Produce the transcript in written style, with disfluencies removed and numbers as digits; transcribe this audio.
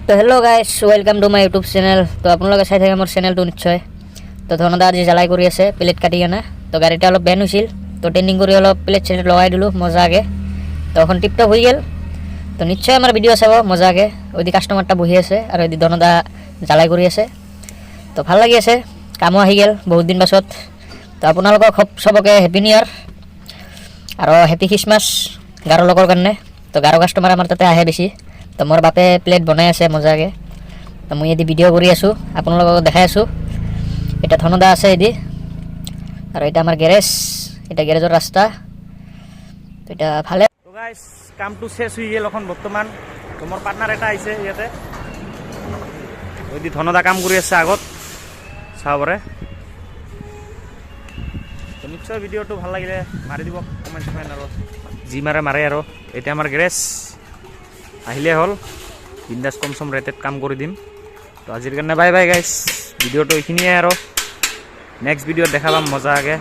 তো hello' guys welcome to my YouTube channel. তো আপোনালোকে চাই থাকে মোৰ চেনেলটো নিশ্চয়। তো ধনদা আজি জ্বালাই কৰি আছে প্লেট কাটি কেনে। তো গাড়ীটা অলপ বেন হৈছিল, তো ট্ৰেইনিং কৰি অলপ প্লেট চেলেট লগাই দিলোঁ মজাকৈ। তো এখন টিপটপ হৈ গ'ল। তো নিশ্চয় আমাৰ ভিডিঅ' চাব মজাকৈ। ওইদি কাষ্টমাৰটা বহি আছে আৰু এদি ধনদা জ্বালাই কৰি আছে। তো ভাল লাগি আছে, কামো আহি গ'ল বহুত দিন পাছত। তো আপোনালোকক চবকে হেপী নিউ ইয়াৰ আৰু হেপী খ্ৰীষ্টমাছ গাৰো লগৰ কাৰণে। তো গাৰো কাষ্টমাৰ আমাৰ তাতে আহে বেছি। তো মোৰ বাপে প্লেট বনাই আছে মজাকৈ। তো মই এদি ভিডিঅ' কৰি আছোঁ, আপোনালোকক দেখাই আছোঁ। এটা ধনদা আছে এদি আৰু এটা আমাৰ গেৰেজ, এটা গেৰেজৰ ৰাস্তা। তো এটা ভালে। তো গাইস কামটো শেষ হৈ গ'ল এখন বৰ্তমান। তো মোৰ পাৰ্টনাৰ এটা আহিছে ইয়াতে, যদি ধনদা কাম কৰি আছে আগত চাব পাৰে। তো নিশ্চয় ভিডিঅ'টো ভাল লাগিলে মাৰি দিব কমেণ্ট আৰু যি মাৰে আৰু। এতিয়া আমাৰ গেৰেজ আহিলে হ'ল, বিন্দাছ কম চম ৰেটত কাম কৰি দিম। তো আজিৰ কাৰণে বাই বাই গাইছ, ভিডিঅ'টো এইখিনিয়ে আৰু নেক্সট ভিডিঅ'ত দেখা পাম মজাকৈ।